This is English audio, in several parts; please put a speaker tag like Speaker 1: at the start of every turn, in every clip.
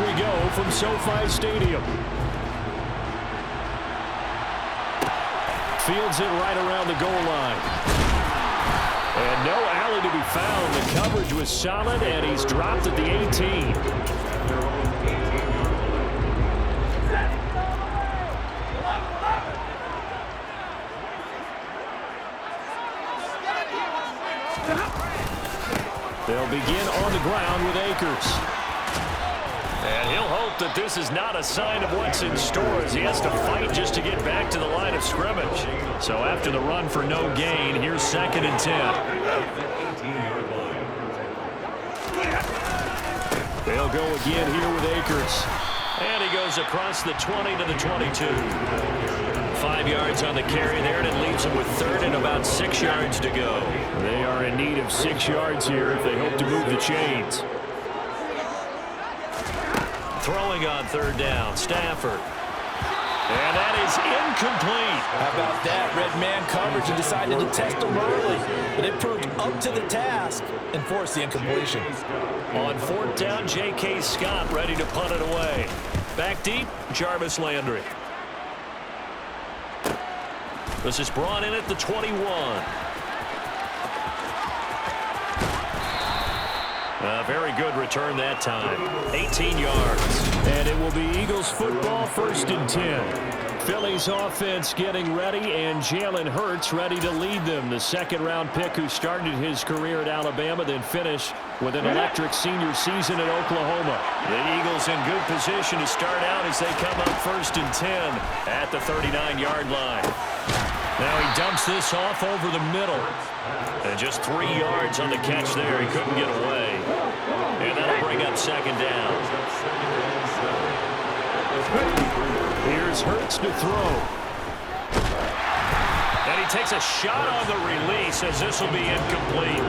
Speaker 1: we go from SoFi Stadium. Fields it right around the goal line. And no alley to be found. The coverage was solid, and he's dropped at the 18. They'll begin on the ground with Akers. And he'll hope that this is not a sign of what's in store as he has to fight just to get back to the line of scrimmage. So after the run for no gain, here's 2nd and 10. They'll go again here with Akers. And he goes across the 20 to the 22. 5 yards on the carry there, and it leaves him with 3rd and about 6 yards to go. They are in need of 6 yards here if they hope to move the chains. Throwing on 3rd down, Stafford. And that is incomplete.
Speaker 2: How about that? Red man coverage and decided to test him early. But it proved up to the task and forced the incompletion.
Speaker 1: On 4th down, J.K. Scott ready to punt it away. Back deep, Jarvis Landry. This is brought in at the 21. A very good return that time. 18 yards. And it will be Eagles football, 1st and 10. Phillies offense getting ready, and Jalen Hurts ready to lead them. The 2nd-round pick who started his career at Alabama, then finished with an electric senior season at Oklahoma. The Eagles in good position to start out as they come up 1st and 10 at the 39-yard line. Now he dumps this off over the middle. And just 3 yards on the catch there. He couldn't get away. And that'll bring up 2nd down. Here's Hurts to throw. And he takes a shot on the release as this will be incomplete.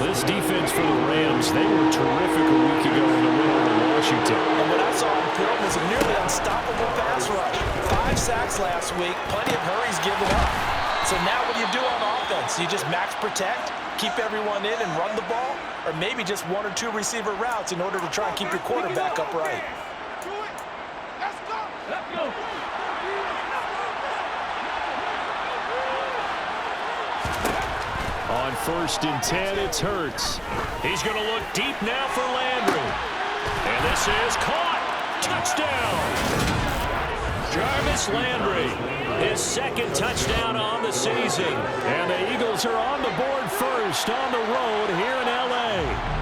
Speaker 1: This defense for the Rams, they were terrific a week ago in the win over Washington.
Speaker 2: And what I saw on film was a nearly unstoppable pass rush. 5 sacks last week, plenty of hurries given up. So now what do you do on offense? You just max protect, keep everyone in and run the ball, or maybe just 1 or 2 receiver routes in order to try and keep your quarterback upright.
Speaker 3: Let's go.
Speaker 1: On 1st and 10, it's Hurts. He's going to look deep now for Landry. And this is caught. Touchdown. Jarvis Landry, his 2nd touchdown on the season. And the Eagles are on the board first on the road here in L.A.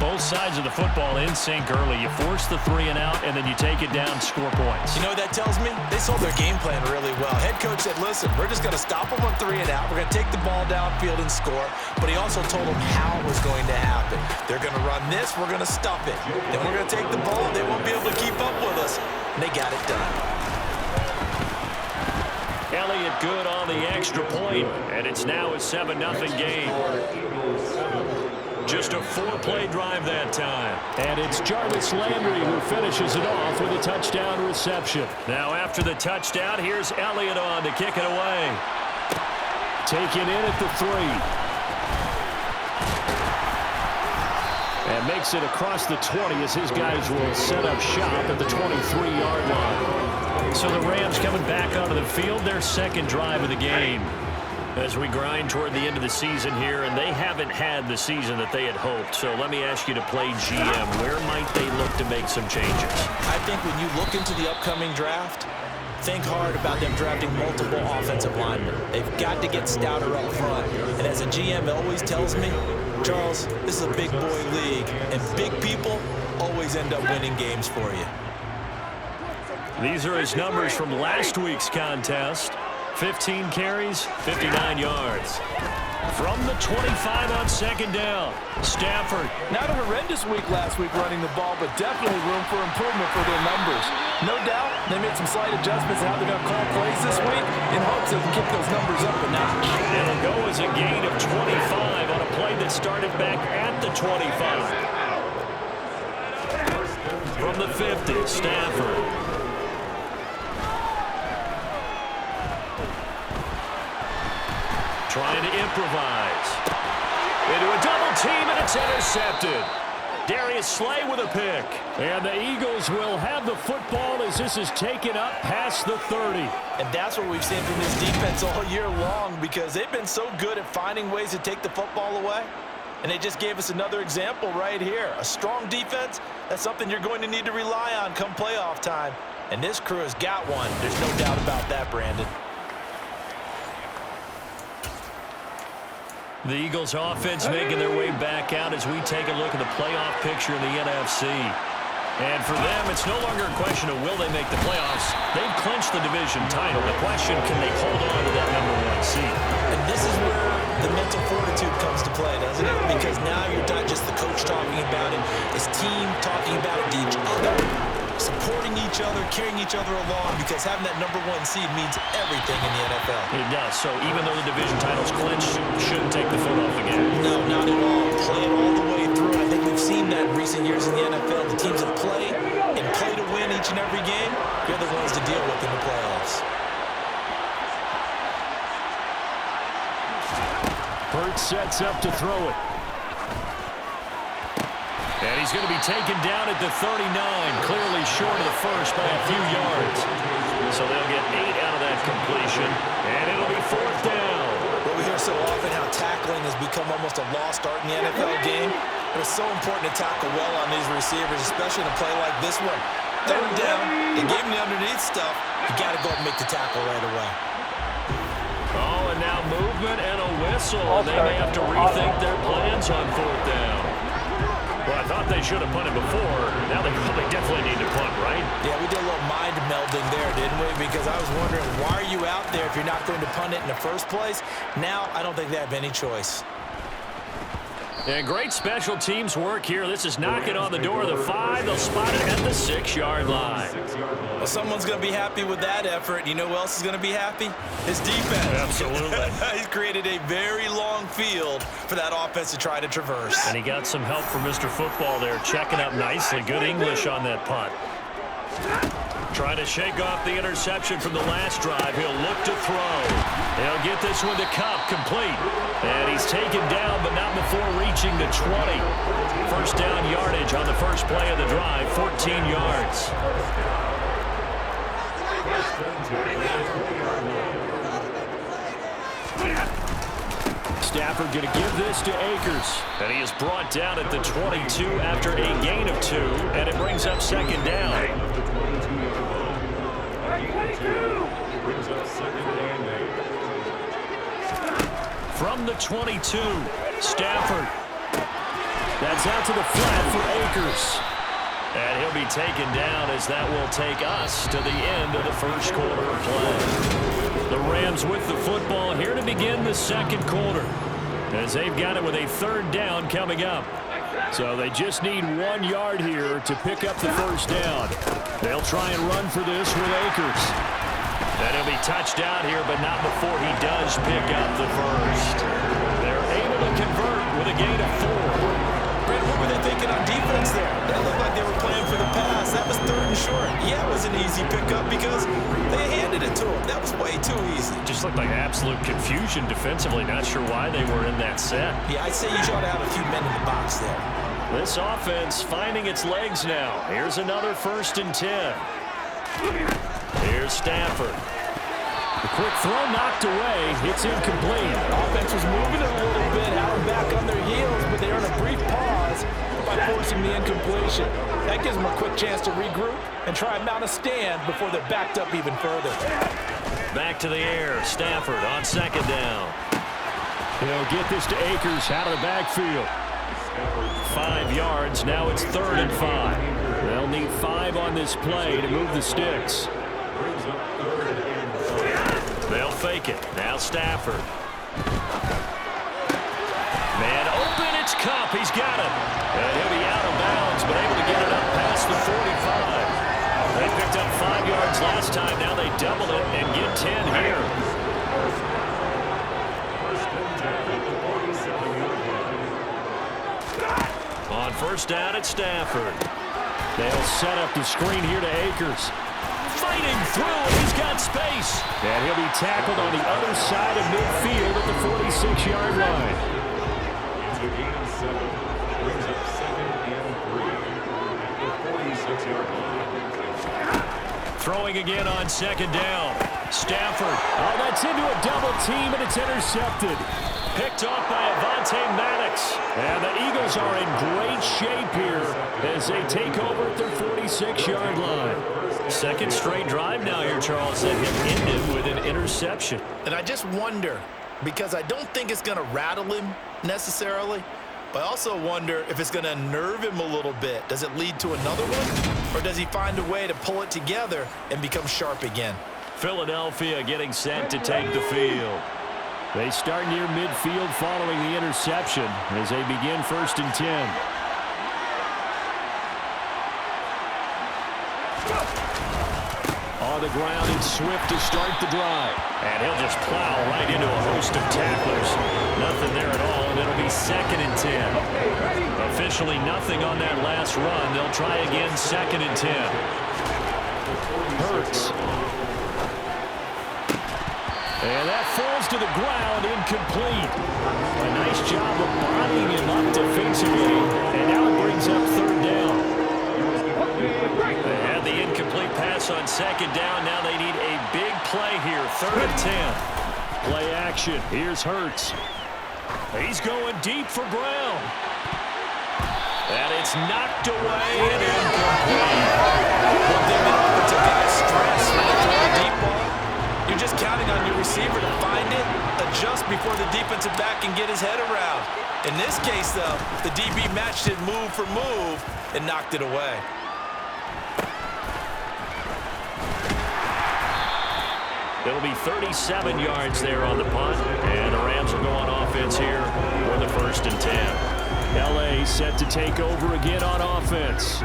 Speaker 1: Both sides of the football in sync early. You force the 3 and out, and then you take it down, score points.
Speaker 2: You know what that tells me? They sold their game plan really well. Head coach said, listen, we're just going to stop them on 3 and out. We're going to take the ball downfield and score. But he also told them how it was going to happen. They're going to run this. We're going to stuff it. Then we're going to take the ball. They won't be able to keep up with us. And they got it done.
Speaker 1: Elliott good on the extra point, and it's now a 7-0 game. Just a 4-play drive that time. And it's Jarvis Landry who finishes it off with a touchdown reception. Now after the touchdown, here's Elliott on to kick it away. Taken in at the 3. And makes it across the 20 as his guys will set up shop at the 23-yard line. So the Rams coming back onto the field, their 2nd drive of the game. As we grind toward the end of the season here, and they haven't had the season that they had hoped. So let me ask you to play GM. Where might they look to make some changes?
Speaker 2: I think when you look into the upcoming draft, think hard about them drafting multiple offensive linemen. They've got to get stouter up front. And as a GM always tells me, Charles, this is a big boy league, and big people always end up winning games for you.
Speaker 1: These are his numbers from last week's contest. 15 carries, 59 yards. From the 25 on 2nd down, Stafford.
Speaker 4: Not a horrendous week last week running the ball, but definitely room for improvement for their numbers. No doubt they made some slight adjustments to how they're going to call plays this week in hopes they can kick those numbers up a notch.
Speaker 1: It'll go as a gain of 25 on a play that started back at the 25. From the 50, Stafford. Trying to improvise. Into a double team, and it's intercepted. Darius Slay with a pick. And the Eagles will have the football as this is taken up past the 30.
Speaker 2: And that's what we've seen from this defense all year long, because they've been so good at finding ways to take the football away. And they just gave us another example right here. A strong defense, that's something you're going to need to rely on come playoff time. And this crew has got one. There's no doubt about that, Brandon.
Speaker 1: The Eagles offense making their way back out as we take a look at the playoff picture in the NFC. And for them, it's no longer a question of will they make the playoffs. They've clinched the division title. The question, can they hold on to that #1 seed?
Speaker 2: And this is where the mental fortitude comes to play, doesn't it? Because now you're not just the coach talking about it. It's team talking about it to each other, supporting each other, carrying each other along, because having that #1 seed means everything in the NFL.
Speaker 1: It does. So even though the division title's clinched, shouldn't take the foot off the gas.
Speaker 2: No, not at all. Play it all the way through. I think we've seen that in recent years in the NFL. The teams that play and play to win each and every game, they're the ones to deal with in the playoffs.
Speaker 1: Hurts sets up to throw it. And he's going to be taken down at the 39, clearly short of the first by a few yards. So they'll get 8 out of that completion, and it'll be 4th down.
Speaker 2: Well, we hear so often how tackling has become almost a lost art in the NFL game. But it's so important to tackle well on these receivers, especially in a play like this one. 3rd down, they gave him the underneath stuff. You got to go and make the tackle right away.
Speaker 1: Oh, and now movement and a whistle. And they may have to rethink their plans on 4th down. Well, I thought they should have punted before. Now they probably definitely need to punt, right?
Speaker 2: Yeah, we did a little mind melding there, didn't we? Because I was wondering, why are you out there if you're not going to punt it in the first place? Now, I don't think they have any choice.
Speaker 1: And great special teams work here. This is knocking on the door of the 5. They'll spot it at the 6-yard line.
Speaker 2: Well, someone's going to be happy with that effort. You know who else is going to be happy? His defense.
Speaker 1: Absolutely.
Speaker 2: He's created a very long field for that offense to try to traverse.
Speaker 1: And he got some help from Mr. Football there, checking up nicely. Good English on that punt. Trying to shake off the interception from the last drive. He'll look to throw. He'll get this one to Kupp, complete. And he's taken down, but not before reaching the 20. First down yardage on the first play of the drive, 14 yards. Stafford going to give this to Akers. And he is brought down at the 22 after a gain of 2. And it brings up 2nd down. From the 22, Stafford. That's out to the flat for Akers. And he'll be taken down as that will take us to the end of the first quarter of play. The Rams with the football here to begin the second quarter, as they've got it with a 3rd down coming up. So they just need 1 yard here to pick up the first down. They'll try and run for this with Akers. And he'll be touched out here, but not before he does pick up the first. They're able to convert with a gain of 4.
Speaker 2: Brent, what were they thinking on defense there? That looked like they were playing for the pass. That was 3rd and short. Yeah, it was an easy pickup because they handed it to him. That was way too easy.
Speaker 1: Just looked like absolute confusion defensively. Not sure why they were in that set.
Speaker 2: Yeah, I'd say you ought to have a few men in the box there.
Speaker 1: This offense finding its legs now. Here's another 1st and 10. Here's Stafford. The quick throw knocked away. It's incomplete.
Speaker 4: Offense was moving a little bit, had them back on their heels, but they earned a brief pause by forcing the incompletion. That gives them a quick chance to regroup and try and mount a stand before they're backed up even further.
Speaker 1: Back to the air. Stafford on 2nd down. He'll get this to Akers out of the backfield. 5 yards. Now it's 3rd and 5. They'll need 5 on this play to move the sticks. They'll fake it. Now Stafford. Man open. It's Kupp. He's got it. And he'll be out of bounds, but able to get it up past the 45. They picked up 5 yards last time. Now they double it and get 10 here. On 1st down at Stafford. They'll set up the screen here to Akers. Fighting through, and he's got space. And he'll be tackled on the other side of midfield at the 46-yard line. Throwing again on second down. Stafford. Oh, that's into a double team, and it's intercepted. Picked off by Avonte Maddox. And the Eagles are in great shape here as they take over at their 46-yard line. Second straight drive now here, Charles, that have ended with an interception.
Speaker 3: And I just wonder, because I don't think it's going to rattle him necessarily, but I also wonder if it's going to unnerve him a little bit. Does it lead to another one? Or does he find a way to pull it together and become sharp again?
Speaker 1: Philadelphia getting set to take the field. They start near midfield following the interception as they begin 1st and 10. On the ground, it's Swift to start the drive. And he'll just plow right into a host of tacklers. Nothing there at all, and it'll be 2nd and 10. Officially nothing on that last run. They'll try again 2nd and 10. Hurts. And that falls to the ground, incomplete. A nice job of bodying him up defensively. And now it brings up 3rd down. They had the incomplete pass on 2nd down. Now they need a big play here. 3rd and 10. Play action. Here's Hurts. He's going deep for Brown. And it's knocked away and incomplete.
Speaker 2: One thing that offensive guys stress when they throw a deep ball, you're just counting on your receiver to find it, adjust before the defensive back can get his head around. In this case, though, the DB matched it move for move and knocked it away.
Speaker 1: It'll be 37 yards there on the punt, and the Rams will go on offense here for the 1st and 10. L.A. set to take over again on offense.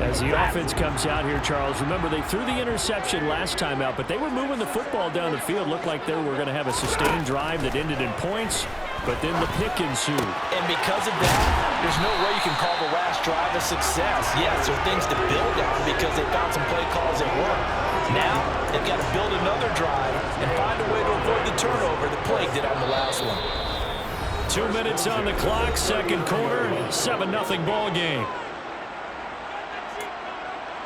Speaker 1: As the offense comes out here, Charles, remember they threw the interception last time out, but they were moving the football down the field. Looked like they were going to have a sustained drive that ended in points, but then the pick ensued.
Speaker 2: And because of that, there's no way you can call the last drive a success. Yes, there are things to build on because they found some play calls that work. Now, they've got to build another drive and find a way to avoid the turnover that plagued it on the last one.
Speaker 1: 2 minutes on the clock, 2nd quarter, 7-0 ball game.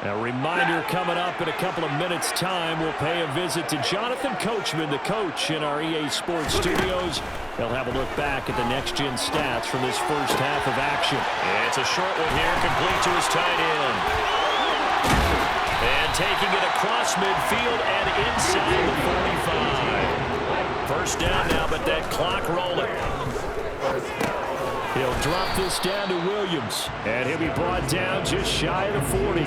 Speaker 1: A reminder coming up in a couple of minutes' time. We'll pay a visit to Jonathan Coachman, the coach in our EA Sports studios. They'll have a look back at the next-gen stats from this first half of action. And it's a short one here, complete to his tight end. And taking it across midfield and inside the 45. First down now, but that clock rolling. He'll drop this down to Williams, and he'll be brought down just shy of the 40.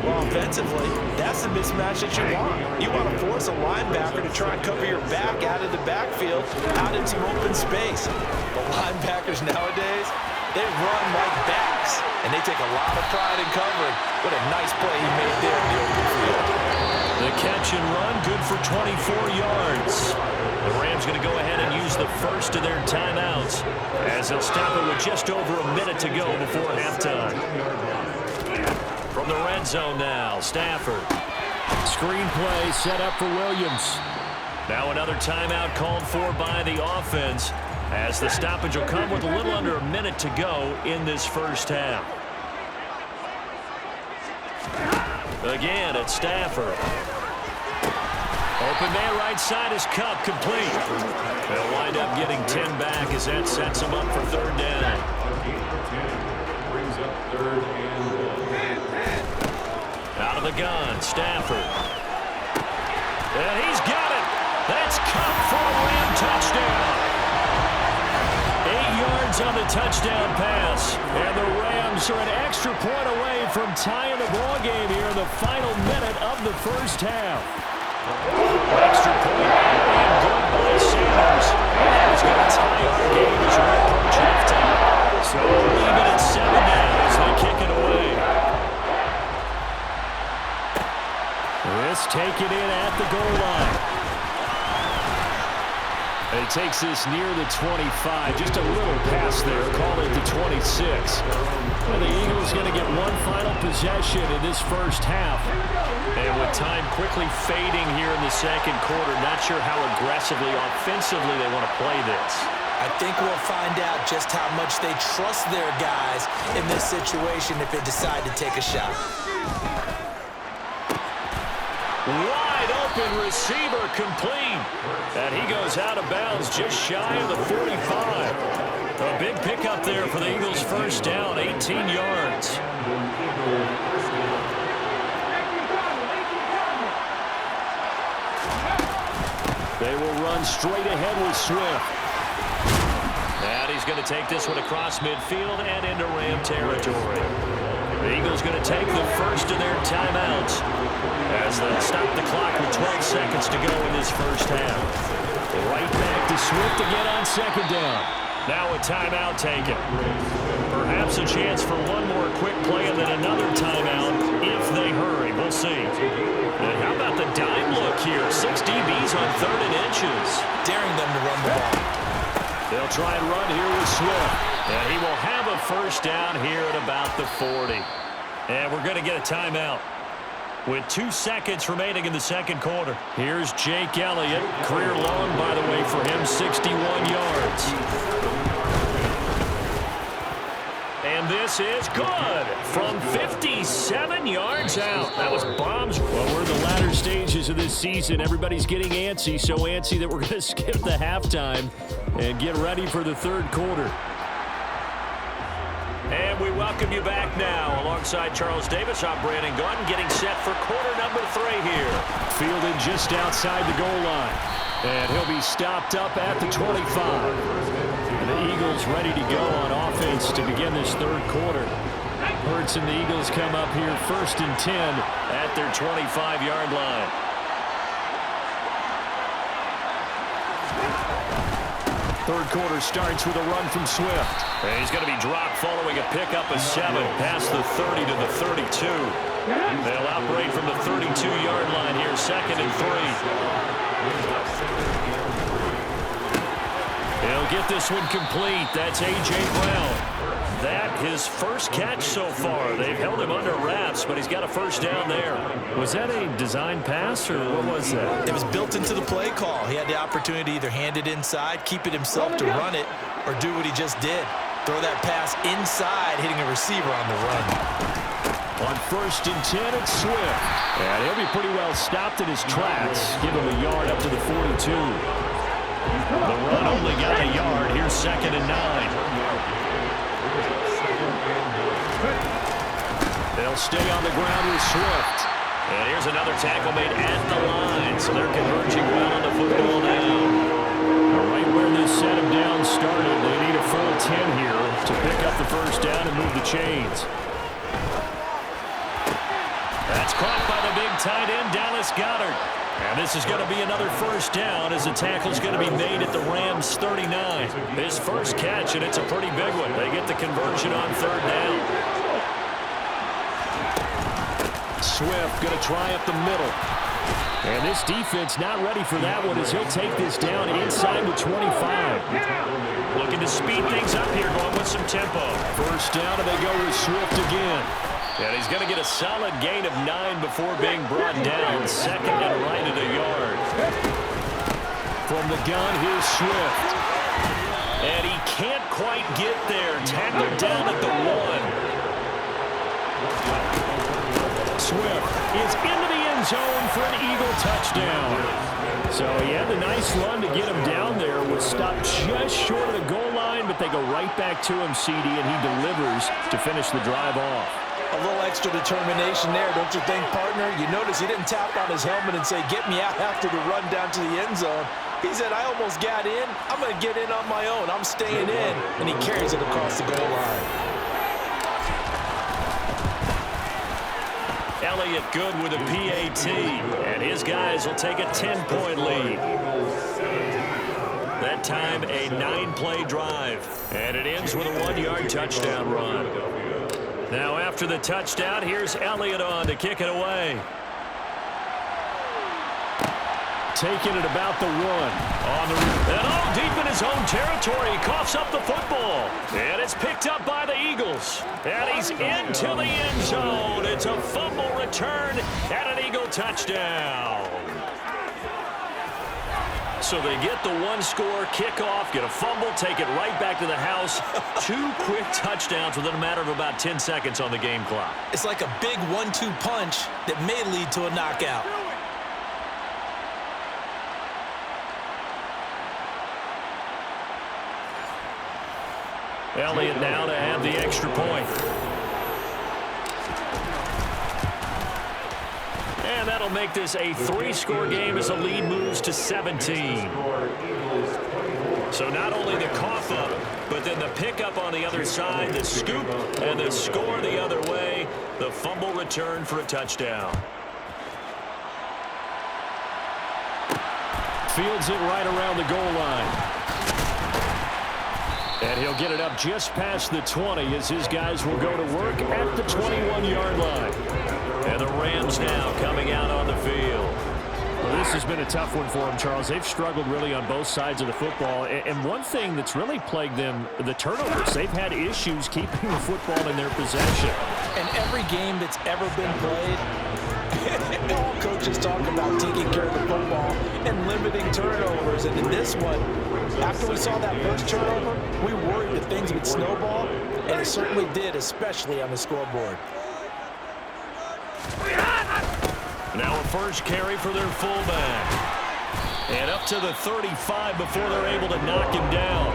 Speaker 2: Well, offensively, that's the mismatch that you want. You want to force a linebacker to try and cover your back out of the backfield, out in some open space. But linebackers nowadays, they run like backs, and they take a lot of pride in covering. What a nice play he made there in the open field.
Speaker 1: The catch and run, good for 24 yards. The Rams going to go ahead and use the first of their timeouts as they'll stop it with just over a minute to go before halftime. From the red zone now, Stafford. Screen play set up for Williams. Now another timeout called for by the offense as the stoppage will come with a little under a minute to go in this first half. Again, it's Stafford. Open man right side is Kupp, complete. They'll wind up getting 10 back as that sets them up for 3rd down. Out of the gun, Stafford. And he's got it. That's Kupp for a Ram touchdown. 8 yards on the touchdown pass. And the Rams are an extra point away from tying the ball game here in the final minute of the first half. Extra point and good by Sanders. He's going to tie our game as we approach halftime. So even at 7 now as they kick it away. This taken in at the goal line. He takes this near the 25. Just a little pass there. Call it the 26. Well, the Eagles going to get one final possession in this first half. And with time quickly fading here in the 2nd quarter, not sure how aggressively, offensively they want to play this.
Speaker 2: I think we'll find out just how much they trust their guys in this situation if they decide to take a shot.
Speaker 1: Wide open receiver complete. And he goes out of bounds just shy of the 45. A big pickup there for the Eagles' first down, 18 yards. They will run straight ahead with Swift. And he's going to take this one across midfield and into Ram territory. The Eagles going to take the first of their timeouts as they'll stop the clock with 12 seconds to go in this first half. Right back to Swift again on second down. Now a timeout taken. Perhaps a chance for one more quick play and then another timeout if they hurry. We'll see. And how about the dime look here? 6 DBs on 3rd and inches.
Speaker 2: Daring them to run the ball.
Speaker 1: They'll try and run here with Swift. And he will have a first down here at about the 40. And we're going to get a timeout with 2 seconds remaining in the second quarter. Here's Jake Elliott. Career long, by the way, for him, 61 yards. And this is good from 57 yards out. That was bombs. Well, we're in the latter stages of this season. Everybody's getting antsy, so antsy that we're going to skip the halftime and get ready for the third quarter. And we welcome you back now. Alongside Charles Davis, I'm Brandon Gaudin, getting set for quarter number 3 here. Fielded just outside the goal line. And he'll be stopped up at the 25. And the Eagles ready to go on offense to begin this third quarter. Hurts and the Eagles come up here 1st and 10 at their 25-yard line. Third quarter starts with a run from Swift. And he's going to be dropped following a pickup of 7 past the 30 to the 32. They'll operate from the 32-yard line here, 2nd and 3. He'll get this one complete. That's A.J. Brown. That his first catch so far. They've held him under wraps, but he's got a first down there. Was that a design pass, or what was that?
Speaker 2: It was built into the play call. He had the opportunity to either hand it inside, keep it himself to run it, or do what he just did. Throw that pass inside, hitting a receiver on the run.
Speaker 1: On 1st and 10, it's Swift. And he'll be pretty well stopped in his tracks. Give him a yard up to the 42. The run only got a yard. Here's 2nd and 9. They'll stay on the ground with Swift. And here's another tackle made at the line. So they're converging well on the football now. Right where this set him down started, they need a full 10 here to pick up the first down and move the chains. That's caught by the big tight end, Dallas Goedert. And this is going to be another first down as the tackle's going to be made at the Rams' 39. His first catch, and it's a pretty big one. They get the conversion on 3rd down. Swift going to try up the middle. And this defense not ready for that one as he'll take this down inside the 25. Looking to speed things up here, going with some tempo. First down, and they go with Swift again. And he's going to get a solid gain of 9 before being brought down. 2nd and right at a yard. From the gun, here's Swift. And he can't quite get there. Tackled down at the 1. Swift is into the end zone for an Eagle touchdown. So he had the nice run to get him down there. Was stopped just short of the goal line, but they go right back to him, CD, and he delivers to finish the drive off.
Speaker 4: A little extra determination there, don't you think, partner? You notice he didn't tap on his helmet and say, get me out after the run down to the end zone. He said, I almost got in. I'm going to get in on my own. I'm staying in. And he carries it across the goal line.
Speaker 1: Elliott good with a PAT, and his guys will take a 10-point lead. That time, a 9-play drive, and it ends with a 1-yard touchdown run. Now, after the touchdown, here's Elliott on to kick it away. Taking it about the 1. And all deep in his own territory, he coughs up the football. And it's picked up by the Eagles. And he's into the end zone. It's a fumble return and an Eagle touchdown. So they get the one-score kickoff, get a fumble, take it right back to the house. 2 quick touchdowns within a matter of about 10 seconds on the game clock.
Speaker 2: It's like a big 1-2 punch that may lead to a knockout.
Speaker 1: Elliott now to have the extra point. And that'll make this a 3-score game as the lead moves to 17. So not only the cough up, but then the pickup on the other side, the scoop, and the score the other way. The fumble return for a touchdown. Fields it right around the goal line. And he'll get it up just past the 20 as his guys will go to work at the 21-yard line. And the Rams now coming out on the field. Well, this has been a tough one for them, Charles. They've struggled really on both sides of the football. And one thing that's really plagued them, the turnovers. They've had issues keeping the football in their possession.
Speaker 4: And every game that's ever been played, all coaches talk about taking care of the football and limiting turnovers. And in this one, after we saw that first turnover, we worried that things would snowball, and it certainly did, especially on the scoreboard.
Speaker 1: Now a first carry for their fullback. And up to the 35 before they're able to knock him down.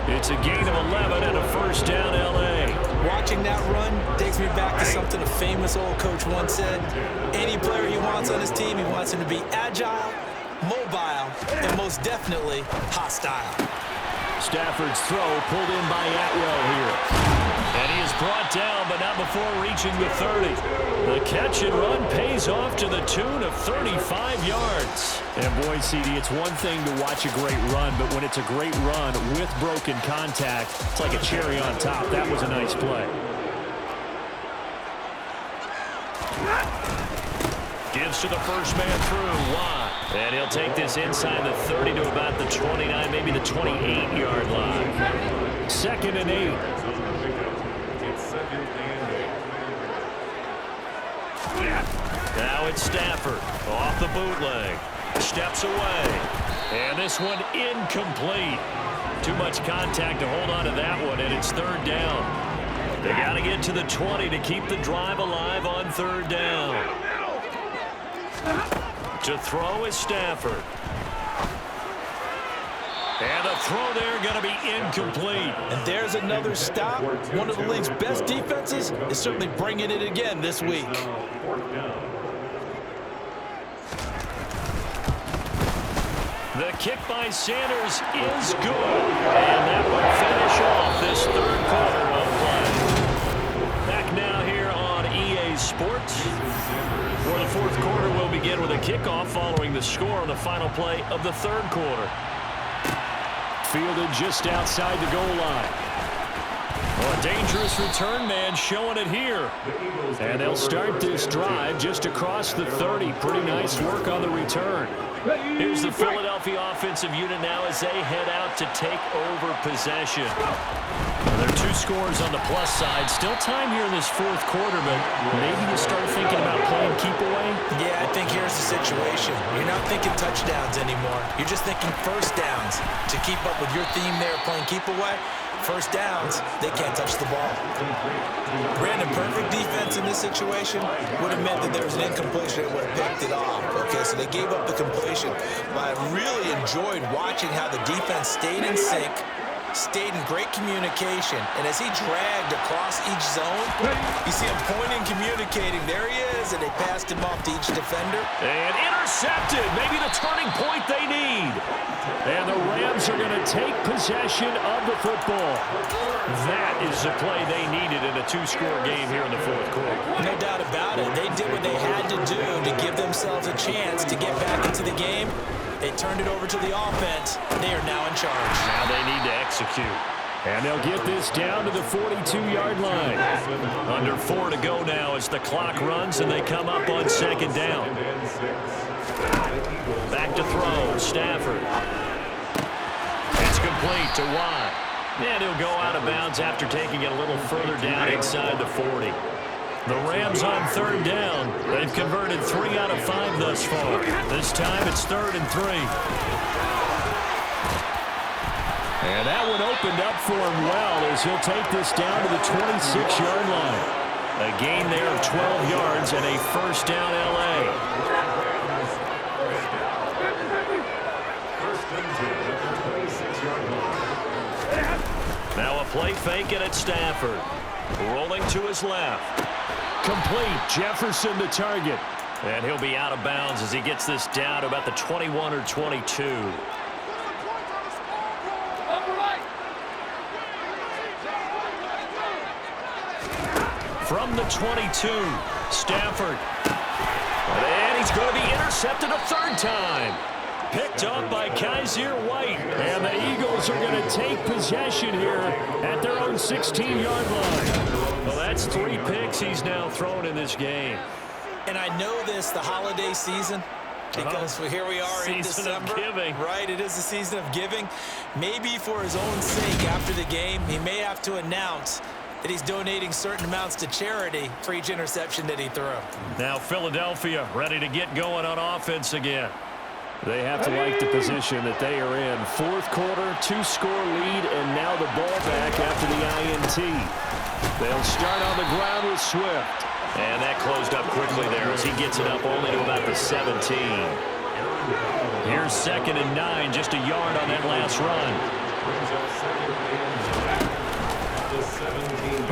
Speaker 1: It's a gain of 11 and a first down, L.A.
Speaker 2: Watching that run takes me back to something a famous old coach once said. Any player he wants on his team, he wants him to be agile, mobile, and most definitely hostile.
Speaker 1: Stafford's throw pulled in by Atwell here. And he is brought down, but not before reaching the 30. The catch and run pays off to the tune of 35 yards. And boy, CD, it's one thing to watch a great run, but when it's a great run with broken contact, it's like a cherry on top. That was a nice play. Gives to the first man through, Watt. And he'll take this inside the 30 to about the 29, maybe the 28-yard line. 2nd and 8. Now it's Stafford off the bootleg. Steps away. And this one incomplete. Too much contact to hold on to that one, and it's 3rd down. They got to get to the 20 to keep the drive alive on 3rd down. To throw is Stafford. And the throw there going to be incomplete.
Speaker 4: And there's another stop. One of the league's best defenses is certainly bringing it again this week.
Speaker 1: The kick by Sanders is good. And that will finish off this 3rd quarter of play. Back now here on EA Sports, where the 4th quarter will begin with a kickoff following the score on the final play of the 3rd quarter. Fielded just outside the goal line. Oh, a dangerous return man showing it here. And they'll start this drive just across the 30. Pretty nice work on the return. Here's the Philadelphia offensive unit now as they head out to take over possession. There are 2 scores on the plus side. Still time here in this 4th quarter, but maybe you start thinking about playing keep away?
Speaker 2: Yeah, I think here's the situation. You're not thinking touchdowns anymore. You're just thinking first downs. To keep up with your theme there, playing keep away, first downs, they can't touch the ball. Brandon, perfect defense in this situation would have meant that there was an incompletion that would have picked it off. Okay, so they gave up the completion. But I really enjoyed watching how the defense stayed in sync, stayed in great communication, and as he dragged across each zone, you see him pointing, communicating. There he is, and they passed him off to each defender.
Speaker 1: And intercepted, maybe the turning point they need. And the Rams are going to take possession of the football. That is the play they needed in a 2-score game here in the 4th quarter.
Speaker 2: No doubt about it. They did what they had to do to give themselves a chance to get back into the game. They turned it over to the offense. They are now in charge.
Speaker 1: Now they need to execute. And they'll get this down to the 42-yard line. Under 4 to go now as the clock runs and they come up on 2nd down. Back to throw, Stafford. It's complete to Watt. And he'll go out of bounds after taking it a little further down inside the 40. The Rams on 3rd down. They've converted 3 out of 5 thus far. This time it's 3rd and 3. And that one opened up for him well as he'll take this down to the 26-yard line. A gain there of 12 yards and a first down L.A. Now a play fake it at Stafford. Rolling to his left. Complete. Jefferson the target. And he'll be out of bounds as he gets this down to about the 21 or 22. From the 22, Stafford. And he's going to be intercepted a third time. Picked up by Kaiser White. And the Eagles are going to take possession here at their own 16-yard line. Well, that's 3 picks he's now thrown in this game.
Speaker 2: And I know this, the holiday season, because here we are in December.
Speaker 1: Season of giving.
Speaker 2: Right, it is the season of giving. Maybe for his own sake after the game, he may have to announce that he's donating certain amounts to charity for each interception that he threw.
Speaker 1: Now Philadelphia ready to get going on offense again. They have to like the position that they are in. Fourth quarter, 2-score lead, and now the ball back after the INT. They'll start on the ground with Swift. And that closed up quickly there as he gets it up only to about the 17. Here's 2nd and 9, just a yard on that last run.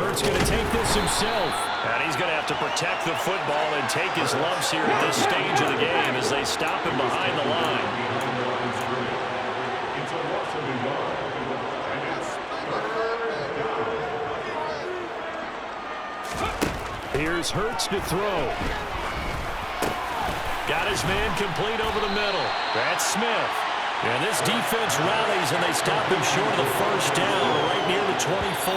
Speaker 1: Hurts going to take this himself. And he's going to have to protect the football and take his lumps here at this stage of the game as they stop him behind the line. Here's Hurts to throw. Got his man complete over the middle. That's Smith. And this defense rallies, and they stop him short of the first down right near the 24.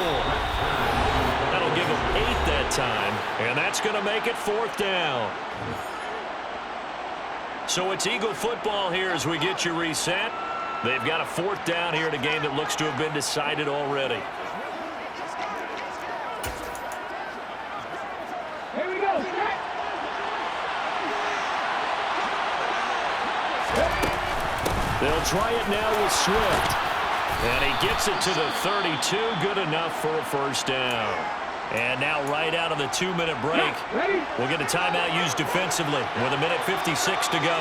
Speaker 1: That'll give him 8 that time, and that's going to make it 4th down. So it's Eagle football here as we get you reset. They've got a 4th down here in a game that looks to have been decided already. They'll try it now with Swift. And he gets it to the 32. Good enough for a first down. And now right out of the 2-minute break, we'll get a timeout used defensively with 1:56 to go.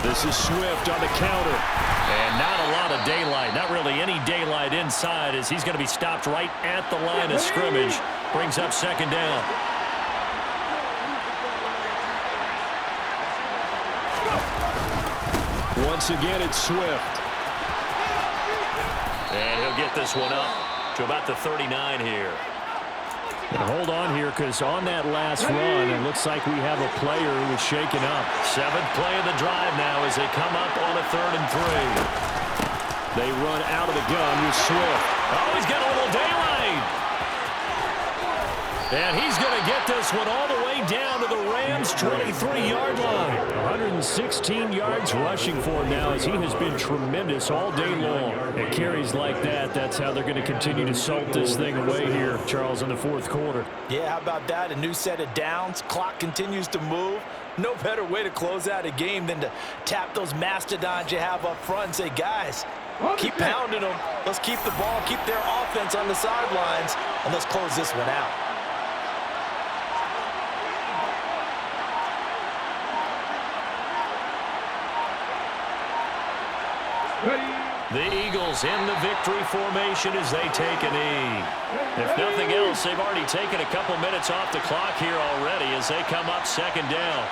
Speaker 1: This is Swift on the counter. And not a lot of daylight. Not really any daylight inside as he's going to be stopped right at the line of scrimmage. Brings up 2nd down. Once again, it's Swift. And he'll get this one up to about the 39 here. And hold on here, because on that last run, it looks like we have a player who was shaken up. 7th play of the drive now as they come up on a 3rd and 3. They run out of the gun with Swift. Oh, he's got a little daylight. And he's going to get this one all the way down to the Rams' 23-yard line. 116 yards rushing for him now as he has been tremendous all day long. And carries like that, that's how they're going to continue to salt this thing away here, Charles, in the 4th quarter.
Speaker 4: Yeah, how about that? A new set of downs. Clock continues to move. No better way to close out a game than to tap those mastodons you have up front and say, guys, keep pounding them. Let's keep the ball, keep their offense on the sidelines, and let's close this one out.
Speaker 1: The Eagles in the victory formation as they take a knee. If nothing else, they've already taken a couple minutes off the clock here already as they come up 2nd down.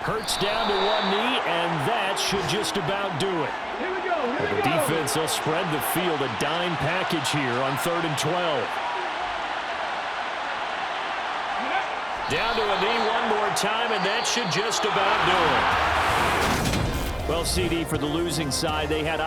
Speaker 1: Hurts down to one knee, and that should just about do it. Well, the defense will spread the field, a dime package here on 3rd and 12. Down to a knee one more time, and that should just about do it. Well, CD, for the losing side, they had